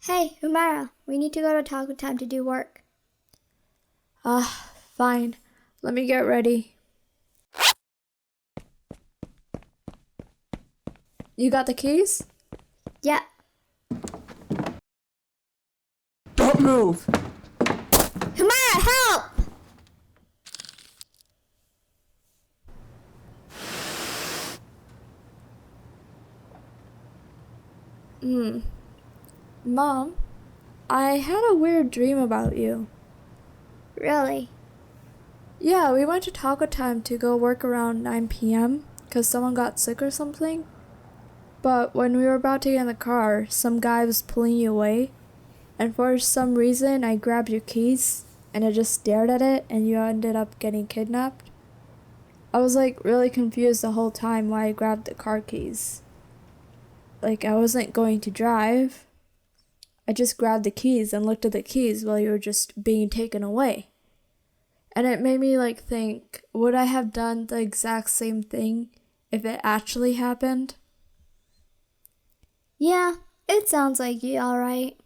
Hey, Humara, we need to go to Taco Time to do work. Fine. Let me get ready. You got the keys? Yeah. Don't move! Humara, help! Mom, I had a weird dream about you. Really? Yeah, we went to Taco Time to go work around 9 p.m. because someone got sick or something. But when we were about to get in the car, some guy was pulling you away. And for some reason, I grabbed your keys and I just stared at it and you ended up getting kidnapped. I was like really confused the whole time why I grabbed the car keys. Like I wasn't going to drive. I just grabbed the keys and looked at the keys while you were just being taken away. And it made me like think, would I have done the exact same thing if it actually happened? Yeah, it sounds like you alright.